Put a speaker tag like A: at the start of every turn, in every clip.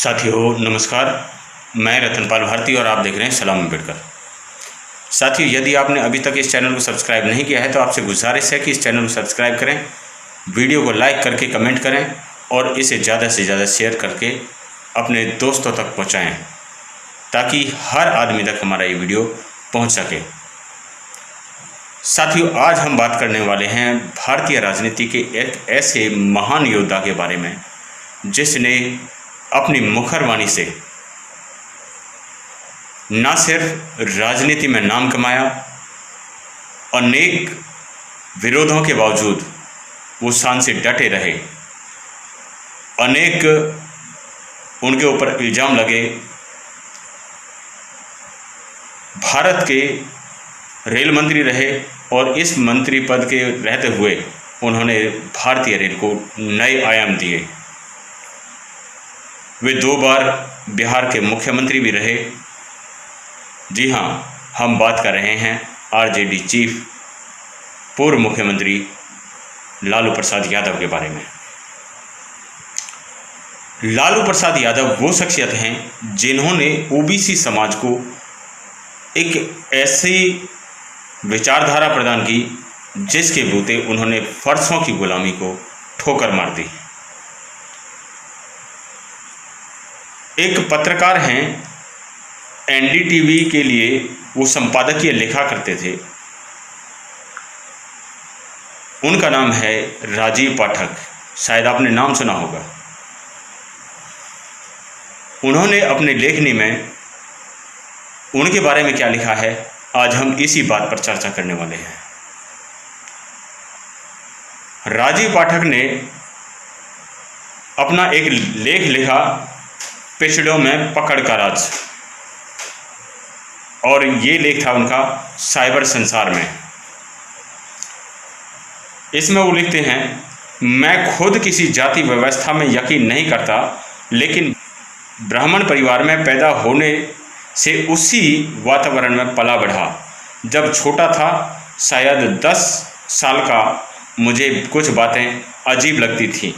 A: साथियों नमस्कार। मैं रतनपाल भारती और आप देख रहे हैं सलाम अम्बेडकर। साथियों, यदि आपने अभी तक इस चैनल को सब्सक्राइब नहीं किया है तो आपसे गुजारिश है कि इस चैनल को सब्सक्राइब करें, वीडियो को लाइक करके कमेंट करें और इसे ज़्यादा से ज़्यादा शेयर करके अपने दोस्तों तक पहुँचाएँ ताकि हर आदमी तक हमारा ये वीडियो पहुँच सके। साथियों, आज हम बात करने वाले हैं भारतीय राजनीति के एक ऐसे महान योद्धा के बारे में जिसने अपनी मुखर वाणी से न सिर्फ राजनीति में नाम कमाया, अनेक विरोधों के बावजूद वो शान से डटे रहे। अनेक उनके ऊपर इल्ज़ाम लगे। भारत के रेल मंत्री रहे और इस मंत्री पद के रहते हुए उन्होंने भारतीय रेल को नए आयाम दिए। वे 2 बार बिहार के मुख्यमंत्री भी रहे। जी हाँ, हम बात कर रहे हैं आरजेडी चीफ पूर्व मुख्यमंत्री लालू प्रसाद यादव के बारे में। लालू प्रसाद यादव वो शख्सियत हैं जिन्होंने ओबीसी समाज को एक ऐसी विचारधारा प्रदान की जिसके बूते उन्होंने फर्शों की गुलामी को ठोकर मार दी। एक पत्रकार हैं, एनडीटीवी के लिए वो संपादकीय लिखा करते थे। उनका नाम है राजीव पाठक, शायद आपने नाम सुना होगा। उन्होंने अपने लेखनी में उनके बारे में क्या लिखा है, आज हम इसी बात पर चर्चा करने वाले हैं। राजीव पाठक ने अपना एक लेख लिखा, पिछड़ों में पकड़ का राज, और ये लेख था उनका साइबर संसार में। इसमें वो लिखते हैं, मैं खुद किसी जाति व्यवस्था में यकीन नहीं करता, लेकिन ब्राह्मण परिवार में पैदा होने से उसी वातावरण में पला बढ़ा। जब छोटा था, शायद 10 साल का, मुझे कुछ बातें अजीब लगती थीं।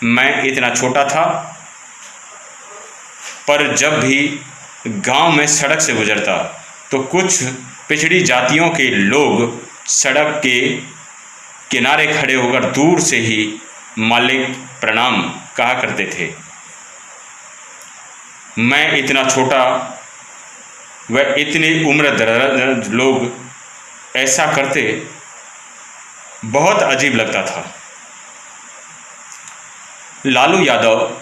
A: मैं इतना छोटा था, पर जब भी गांव में सड़क से गुजरता तो कुछ पिछड़ी जातियों के लोग सड़क के किनारे खड़े होकर दूर से ही मालिक प्रणाम कहा करते थे। मैं इतना छोटा व इतनी उम्र दराज लोग ऐसा करते, बहुत अजीब लगता था। लालू यादव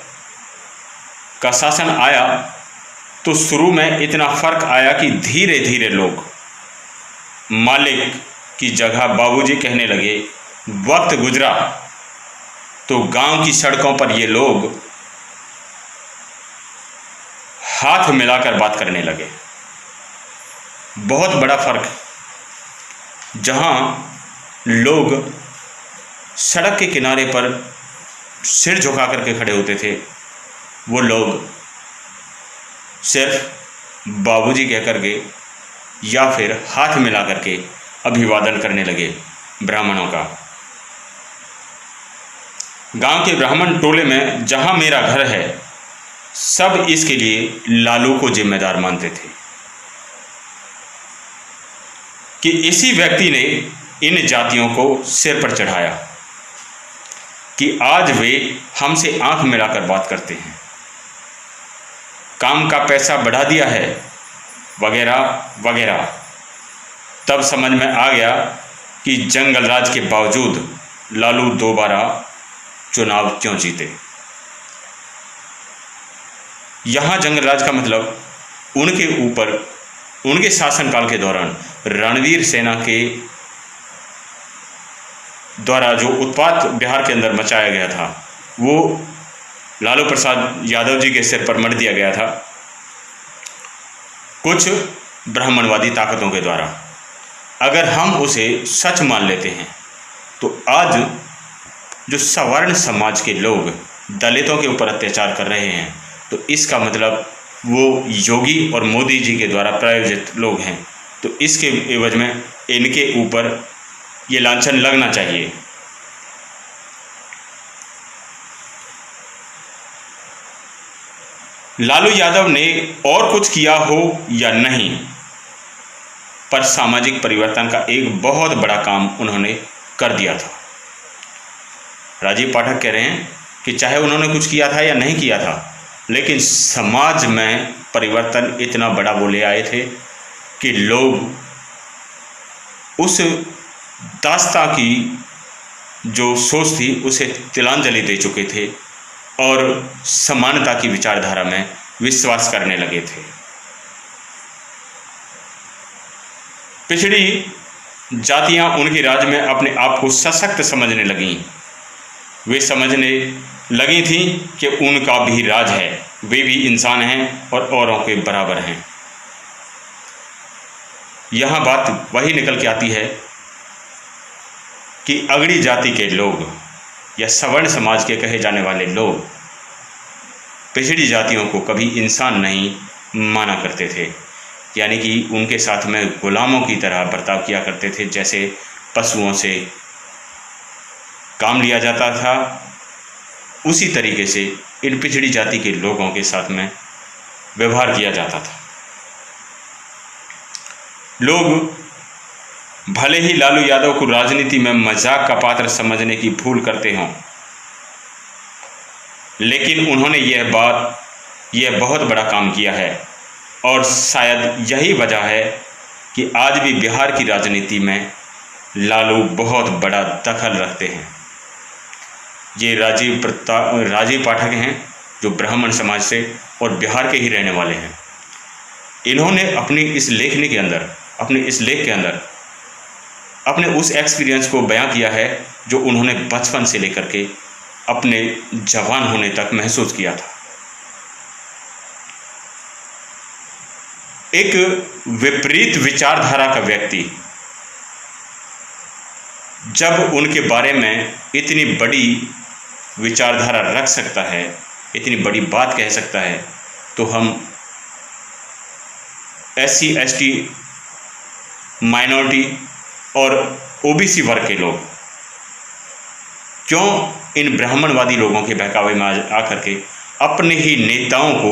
A: का शासन आया तो शुरू में इतना फर्क आया कि धीरे धीरे लोग मालिक की जगह बाबूजी कहने लगे। वक्त गुजरा तो गांव की सड़कों पर ये लोग हाथ मिलाकर बात करने लगे। बहुत बड़ा फर्क। जहां लोग सड़क के किनारे पर सिर झुका करके खड़े होते थे, वो लोग सिर्फ बाबूजी कह करके या फिर हाथ मिला करके अभिवादन करने लगे ब्राह्मणों का। गांव के ब्राह्मण टोले में जहां मेरा घर है, सब इसके लिए लालू को जिम्मेदार मानते थे कि इसी व्यक्ति ने इन जातियों को सिर पर चढ़ाया कि आज वे हमसे आंख मिलाकर बात करते हैं, काम का पैसा बढ़ा दिया है, वगैरह वगैरह। तब समझ में आ गया कि जंगल राज के बावजूद लालू दोबारा चुनाव क्यों जीते। यहाँ जंगल राज का मतलब उनके ऊपर उनके शासनकाल के दौरान रणवीर सेना के द्वारा जो उत्पात बिहार के अंदर मचाया गया था, वो लालू प्रसाद यादव जी के सिर पर मढ़ दिया गया था कुछ ब्राह्मणवादी ताकतों के द्वारा। अगर हम उसे सच मान लेते हैं तो आज जो सवर्ण समाज के लोग दलितों के ऊपर अत्याचार कर रहे हैं, तो इसका मतलब वो योगी और मोदी जी के द्वारा प्रायोजित लोग हैं। तो इसके एवज में इनके ऊपर ये लांछन लगना चाहिए। लालू यादव ने और कुछ किया हो या नहीं, पर सामाजिक परिवर्तन का एक बहुत बड़ा काम उन्होंने कर दिया था। राजीव पाठक कह रहे हैं कि चाहे उन्होंने कुछ किया था या नहीं किया था, लेकिन समाज में परिवर्तन इतना बड़ा वो ले आए थे कि लोग उस दास्तां की जो सोच थी उसे तिलांजलि दे चुके थे और समानता की विचारधारा में विश्वास करने लगे थे। पिछड़ी जातियां उनके राज्य में अपने आप को सशक्त समझने लगीं। वे समझने लगी थीं कि उनका भी राज है, वे भी इंसान हैं और औरों के बराबर हैं। यहाँ बात वही निकल के आती है कि अगड़ी जाति के लोग या सवर्ण समाज के कहे जाने वाले लोग पिछड़ी जातियों को कभी इंसान नहीं माना करते थे, यानी कि उनके साथ में गुलामों की तरह बर्ताव किया करते थे। जैसे पशुओं से काम लिया जाता था, उसी तरीके से इन पिछड़ी जाति के लोगों के साथ में व्यवहार किया जाता था। लोग भले ही लालू यादव को राजनीति में मजाक का पात्र समझने की भूल करते हों, लेकिन उन्होंने यह बहुत बड़ा काम किया है और शायद यही वजह है कि आज भी बिहार की राजनीति में लालू बहुत बड़ा दखल रखते हैं। ये राजीव पाठक हैं जो ब्राह्मण समाज से और बिहार के ही रहने वाले हैं। इन्होंने अपने इस लेख के अंदर अपने उस एक्सपीरियंस को बयां किया है जो उन्होंने बचपन से लेकर के अपने जवान होने तक महसूस किया था। एक विपरीत विचारधारा का व्यक्ति जब उनके बारे में इतनी बड़ी विचारधारा रख सकता है, इतनी बड़ी बात कह सकता है, तो हम SC ST माइनॉरिटी और OBC वर्ग के लोग क्यों इन ब्राह्मणवादी लोगों के बहकावे में आकर के अपने ही नेताओं को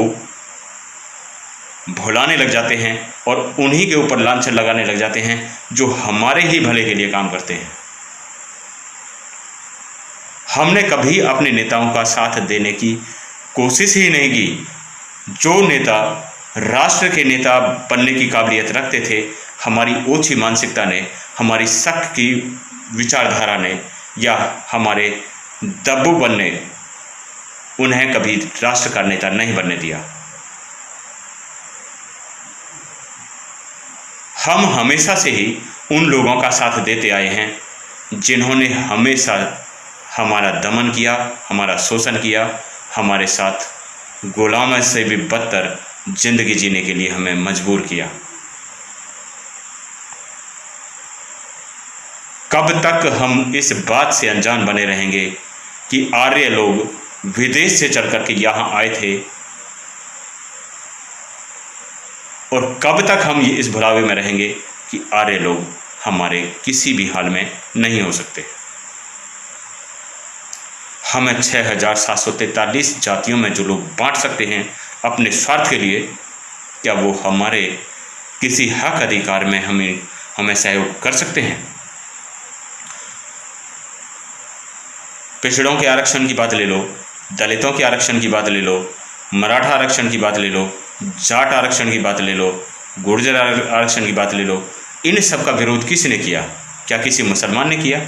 A: भुलाने लग जाते हैं और उन्हीं के ऊपर लांछन लगाने लग जाते हैं जो हमारे ही भले के लिए काम करते हैं। हमने कभी अपने नेताओं का साथ देने की कोशिश ही नहीं की। जो नेता राष्ट्र के नेता बनने की काबिलियत रखते थे, हमारी ओछी मानसिकता ने, हमारी सख्त की विचारधारा ने या हमारे दब्बूपन ने उन्हें कभी राष्ट्र का नेता नहीं बनने दिया। हम हमेशा से ही उन लोगों का साथ देते आए हैं जिन्होंने हमेशा हमारा दमन किया, हमारा शोषण किया, हमारे साथ गुलामी से भी बदतर जिंदगी जीने के लिए हमें मजबूर किया। कब तक हम इस बात से अनजान बने रहेंगे कि आर्य लोग विदेश से चल करके यहाँ आए थे, और कब तक हम इस भुलावे में रहेंगे कि आर्य लोग हमारे किसी भी हाल में नहीं हो सकते। हमें 6743 जातियों में जो लोग बांट सकते हैं अपने स्वार्थ के लिए, क्या वो हमारे किसी हक अधिकार में हमें सहयोग कर सकते हैं? पिछड़ों के आरक्षण की बात ले लो, दलितों के आरक्षण की बात ले लो, मराठा आरक्षण की बात ले लो, जाट आरक्षण की बात ले लो, गुर्जर आरक्षण की बात ले लो। इन सब का विरोध किसने किया? क्या किसी मुसलमान ने किया,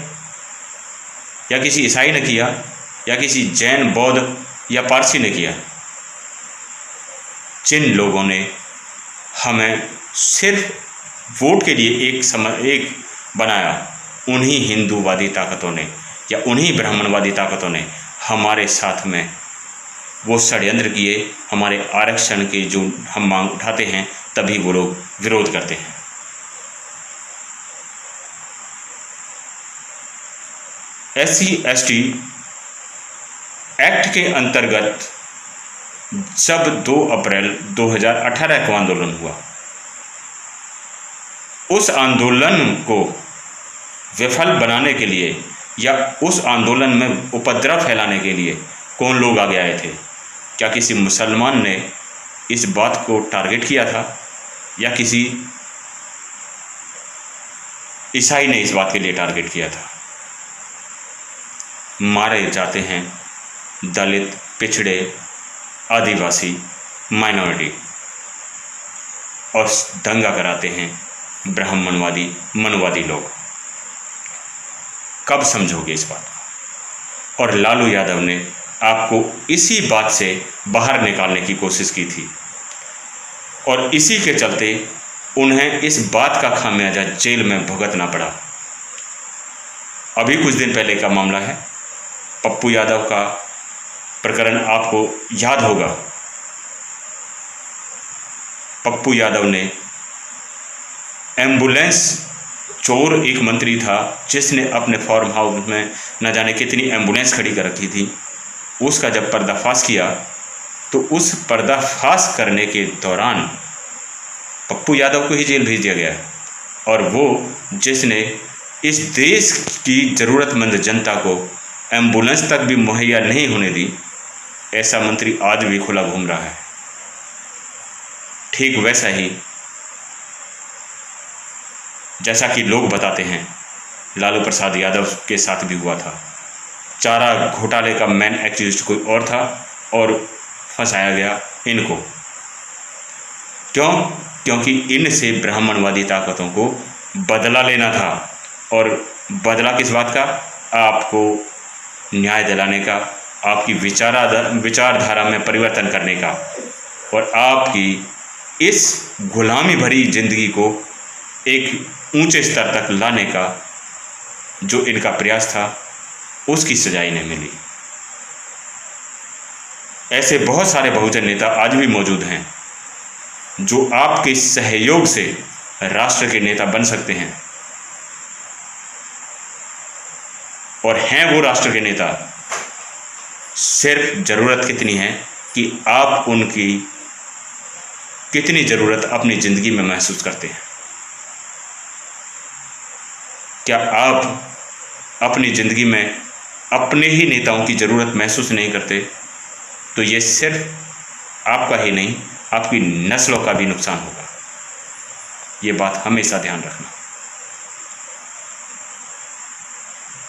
A: या किसी ईसाई ने किया, या किसी जैन, बौद्ध या पारसी ने किया? जिन लोगों ने हमें सिर्फ वोट के लिए एक बनाया, उन्हीं हिंदूवादी ताकतों ने या उन्हीं ब्राह्मणवादी ताकतों ने हमारे साथ में वो षड्यंत्र किए। हमारे आरक्षण के जो हम मांग उठाते हैं तभी वो लोग विरोध करते हैं। SC ST एक्ट के अंतर्गत जब 2 अप्रैल 2018 को आंदोलन हुआ, उस आंदोलन को विफल बनाने के लिए या उस आंदोलन में उपद्रव फैलाने के लिए कौन लोग आगे आए थे? क्या किसी मुसलमान ने इस बात को टारगेट किया था या किसी ईसाई ने इस बात के लिए टारगेट किया था? मारे जाते हैं दलित, पिछड़े, आदिवासी, माइनॉरिटी, और दंगा कराते हैं ब्राह्मणवादी, मनुवादी लोग। कब समझोगे इस बात को? और लालू यादव ने आपको इसी बात से बाहर निकालने की कोशिश की थी और इसी के चलते उन्हें इस बात का खामियाजा जेल में भुगतना पड़ा। अभी कुछ दिन पहले का मामला है, पप्पू यादव का प्रकरण आपको याद होगा। पप्पू यादव ने एम्बुलेंस चोर, एक मंत्री था जिसने अपने फार्म हाउस में न जाने कितनी एम्बुलेंस खड़ी कर रखी थी, उसका जब पर्दाफाश किया तो उस पर्दाफाश करने के दौरान पप्पू यादव को ही जेल भेज दिया गया। और वो जिसने इस देश की ज़रूरतमंद जनता को एम्बुलेंस तक भी मुहैया नहीं होने दी, ऐसा मंत्री आज भी खुला घूम रहा है। ठीक वैसा ही जैसा कि लोग बताते हैं लालू प्रसाद यादव के साथ भी हुआ था। चारा घोटाले का मेन एक्यूज्ड कोई और था और फंसाया गया इनको। क्यों? क्योंकि इनसे ब्राह्मणवादी ताकतों को बदला लेना था। और बदला किस बात का? आपको न्याय दिलाने का, आपकी विचारधारा में परिवर्तन करने का और आपकी इस गुलामी भरी जिंदगी को एक ऊंचे स्तर तक लाने का जो इनका प्रयास था, उसकी सजा इन्हें मिली। ऐसे बहुत सारे बहुजन नेता आज भी मौजूद हैं जो आपके सहयोग से राष्ट्र के नेता बन सकते हैं, और हैं वो राष्ट्र के नेता। सिर्फ ज़रूरत कितनी है कि आप उनकी कितनी ज़रूरत अपनी ज़िंदगी में महसूस करते हैं। क्या आप अपनी ज़िंदगी में अपने ही नेताओं की ज़रूरत महसूस नहीं करते? तो ये सिर्फ आपका ही नहीं, आपकी नस्लों का भी नुकसान होगा। ये बात हमेशा ध्यान रखना।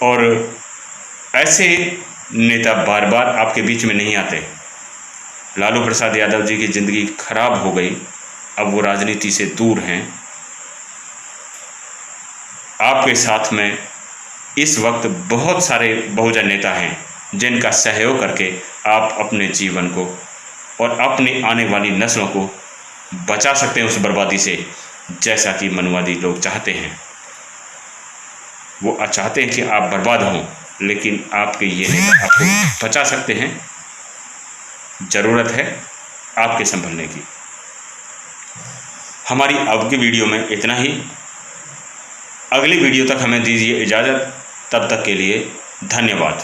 A: और ऐसे नेता बार बार आपके बीच में नहीं आते। लालू प्रसाद यादव जी की ज़िंदगी खराब हो गई, अब वो राजनीति से दूर हैं। आपके साथ में इस वक्त बहुत सारे बहुजन नेता हैं जिनका सहयोग करके आप अपने जीवन को और अपनी आने वाली नस्लों को बचा सकते हैं उस बर्बादी से, जैसा कि मनुवादी लोग चाहते हैं। वो चाहते हैं कि आप बर्बाद हों, लेकिन आपके ये नेता आपको बचा सकते हैं। ज़रूरत है आपके संभलने की। हमारी अब की वीडियो में इतना ही। अगली वीडियो तक हमें दीजिए इजाज़त। तब तक के लिए धन्यवाद।